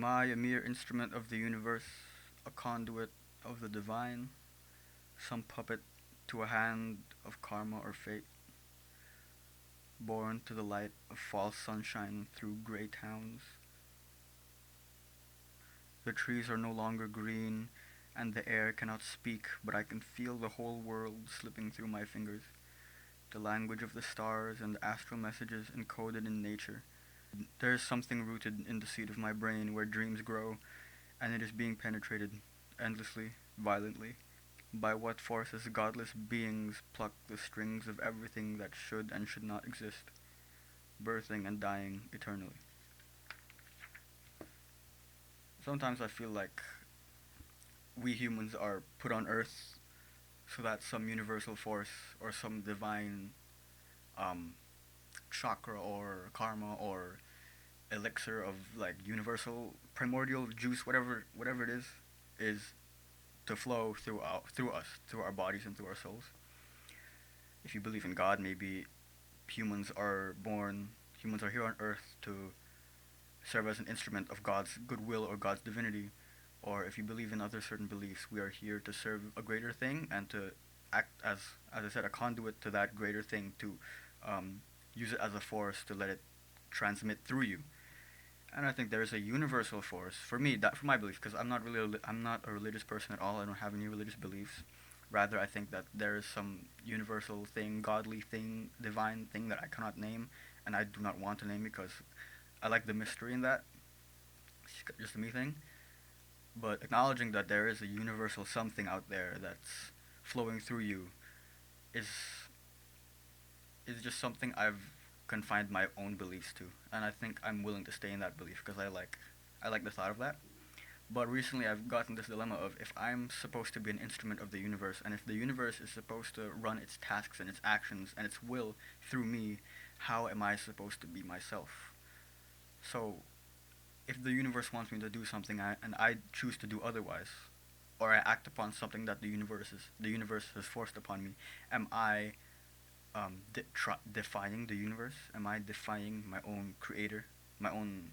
Am I a mere instrument of the universe, a conduit of the divine, some puppet to a hand of karma or fate, born to the light of false sunshine through grey towns? The trees are no longer green, and the air cannot speak, but I can feel the whole world slipping through my fingers, the language of the stars and the astral messages encoded in nature. There is something rooted in the seed of my brain where dreams grow, and it is being penetrated endlessly, violently. By what forces godless beings pluck the strings of everything that should and should not exist, birthing and dying eternally. Sometimes I feel like we humans are put on Earth so that some universal force or some divine um, chakra or karma or elixir of like universal primordial juice, whatever it is to flow through us, through our bodies and through our souls. If you believe in God, maybe humans are born, humans are here on Earth to serve as an instrument of God's goodwill or God's divinity. Or if you believe in other certain beliefs, we are here to serve a greater thing and to act as I said, a conduit to that greater thing, to um, use it as a force to let it transmit through you. And I think there is a universal force for me, that for my belief, because I'm not a religious person at all. I don't have any religious beliefs. Rather, I think that there is some universal thing, godly thing, divine thing that I cannot name, and I do not want to name because I like the mystery in that. It's just a me thing. But acknowledging that there is a universal something out there that's flowing through you is is just something I've confined my own beliefs to, and I think I'm willing to stay in that belief because I like the thought of that. But recently, I've gotten this dilemma of if I'm supposed to be an instrument of the universe, and if the universe is supposed to run its tasks and its actions and its will through me, how am I supposed to be myself? So, if the universe wants me to do something and I choose to do otherwise, or I act upon something that the universe has forced upon me, am I defying the universe? Am I defying my own creator, my own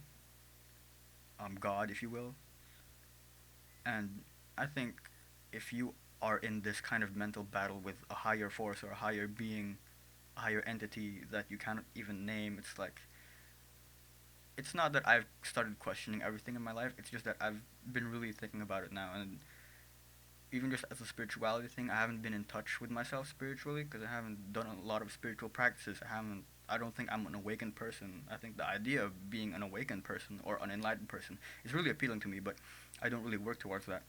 God, if you will? And I think if you are in this kind of mental battle with a higher force or a higher being, a higher entity that you cannot even name, it's like it's not that I've started questioning everything in my life. It's just that I've been really thinking about it now, and even just as a spirituality thing, I haven't been in touch with myself spiritually because I haven't done a lot of spiritual practices. I haven't. I don't think I'm an awakened person. I think the idea of being an awakened person or an enlightened person is really appealing to me, but I don't really work towards that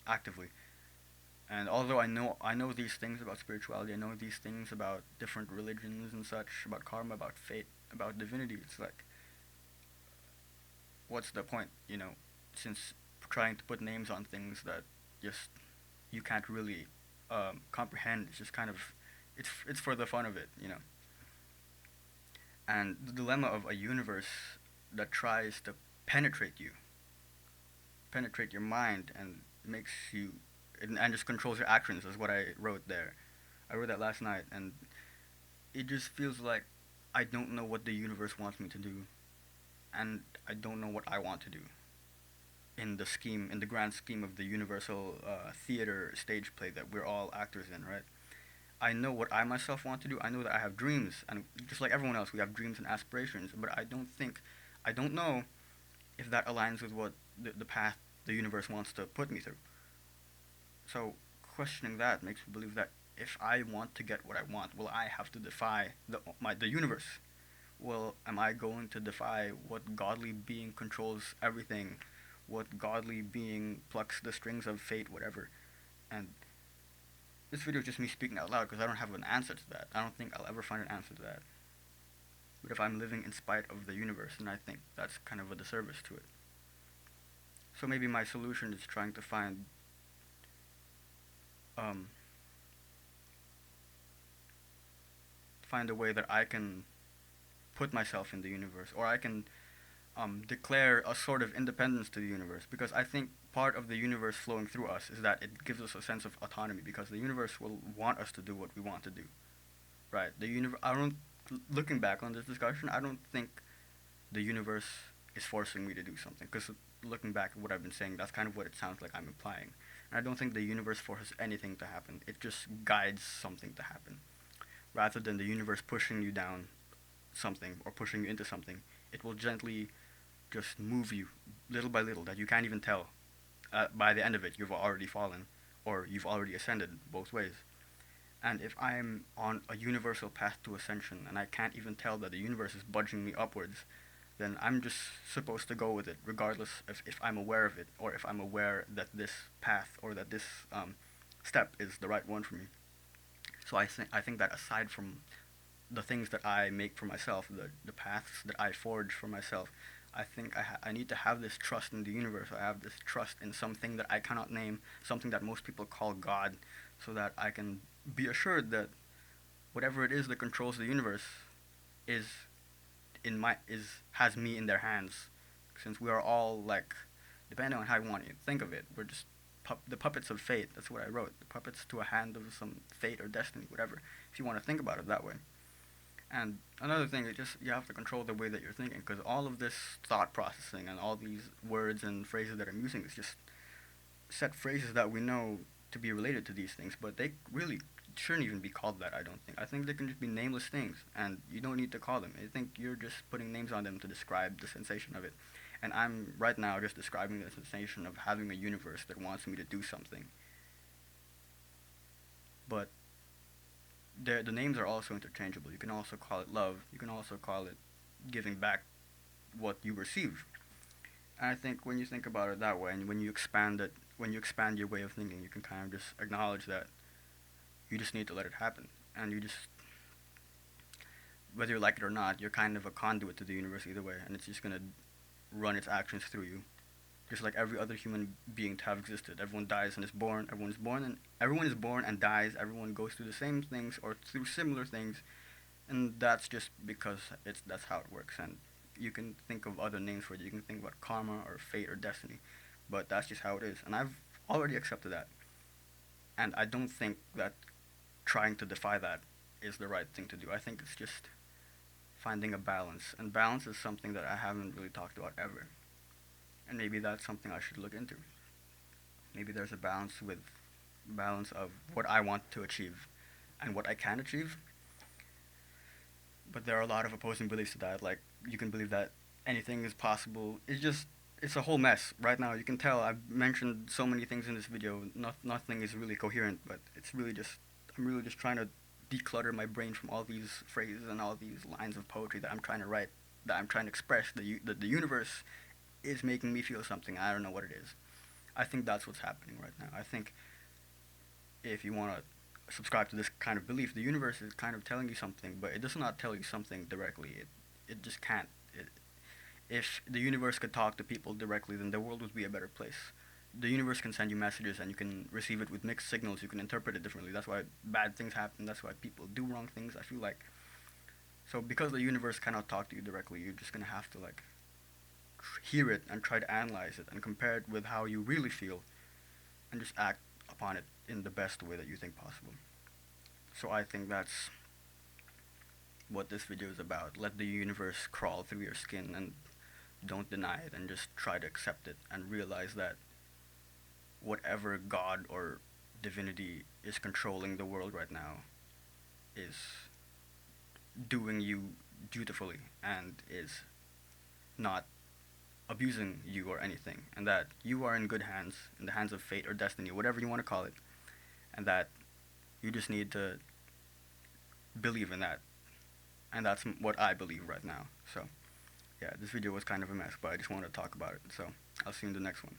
actively. And although I know these things about spirituality, I know these things about different religions and such, about karma, about fate, about divinity. It's like, what's the point? Since trying to put names on things that just you can't really comprehend. It's just kind of it's for the fun of it. And the dilemma of a universe that tries to penetrate you, penetrate your mind, and makes you and just controls your actions is what I wrote there. I wrote that last night, and it just feels like I don't know what the universe wants me to do, and I don't know what I want to do in the grand scheme of the universal theater stage play that we're all actors in, right? I know what I myself want to do. I know that I have dreams, and just like everyone else, we have dreams and aspirations. But I don't know if that aligns with what the path the universe wants to put me through. So questioning that makes me believe that if I want to get what I want, will I have to defy the universe? Well, am I going to defy what godly being controls everything? What godly being plucks the strings of fate, whatever? And this video is just me speaking out loud because I don't have an answer to that. I don't think I'll ever find an answer to that. But if I'm living in spite of the universe, then I think that's kind of a disservice to it. So maybe my solution is trying to um, find a way that I can put myself in the universe, or I can declare a sort of independence to the universe. Because I think part of the universe flowing through us is that it gives us a sense of autonomy. Because the universe will want us to do what we want to do, right? The universe. I don't. Looking back on this discussion, I don't think the universe is forcing me to do something. Because looking back at what I've been saying, that's kind of what it sounds like I'm implying. And I don't think the universe forces anything to happen. It just guides something to happen. Rather than the universe pushing you down something or pushing you into something, it will gently just move you little by little that you can't even tell. By the end of it, you've already fallen or you've already ascended both ways. And if I'm on a universal path to ascension and I can't even tell that the universe is budging me upwards, then I'm just supposed to go with it, regardless if I'm aware of it or if I'm aware that this path or that this step is the right one for me. So I think that aside from the things that I make for myself, the paths that I forge for myself, I think I need to have this trust in the universe. I have this trust in something that I cannot name, something that most people call God, so that I can be assured that whatever it is that controls the universe is has me in their hands, since we are all like, depending on how you want to think of it, we're just the puppets of fate. That's what I wrote. The puppets to a hand of some fate or destiny, whatever. If you want to think about it that way. And another thing is just you have to control the way that you're thinking, because all of this thought processing and all these words and phrases that I'm using is just set phrases that we know to be related to these things, but they really shouldn't even be called that. I don't think. I think they can just be nameless things, and you don't need to call them. I think you're just putting names on them to describe the sensation of it. And I'm right now just describing the sensation of having a universe that wants me to do something. But the names are also interchangeable. You can also call it love. You can also call it giving back what you receive. And I think when you think about it that way, and when you expand your way of thinking, you can kind of just acknowledge that you just need to let it happen, and you just, whether you like it or not, you're kind of a conduit to the universe either way, and it's just gonna run its actions through you, just like every other human being to have existed. Everyone dies and is born. Everyone is born and dies. Everyone goes through the same things or through similar things, and that's just because that's how it works. And you can think of other names for it. You can think about karma or fate or destiny, but that's just how it is. And I've already accepted that, and I don't think that trying to defy that is the right thing to do. I think it's just finding a balance, and balance is something that I haven't really talked about ever. And maybe that's something I should look into. Maybe there's a balance of what I want to achieve and what I can achieve. But there are a lot of opposing beliefs to that. Like, you can believe that anything is possible. It's a whole mess. Right now, you can tell I've mentioned so many things in this video. Nothing is really coherent, but I'm really just trying to declutter my brain from all these phrases and all these lines of poetry that I'm trying to write, that I'm trying to express. That the universe is making me feel something. I don't know what it is. I think that's what's happening right now. I think if you want to subscribe to this kind of belief, the universe is kind of telling you something, but it does not tell you something directly. It just can't. If the universe could talk to people directly, then the world would be a better place. The universe can send you messages and you can receive it with mixed signals. You can interpret it differently. That's why bad things happen. That's why people do wrong things, I feel like. So because the universe cannot talk to you directly, you're just going to have to like hear it and try to analyze it and compare it with how you really feel and just act upon it in the best way that you think possible. So I think that's what this video is about. Let the universe crawl through your skin and don't deny it, and just try to accept it and realize that whatever God or divinity is controlling the world right now is doing you dutifully and is not abusing you or anything, and that you are in good hands, in the hands of fate or destiny, whatever you want to call it, and that you just need to believe in that. And that's what I believe right now. So yeah, this video was kind of a mess, but I just wanted to talk about it. So I'll see you in the next one.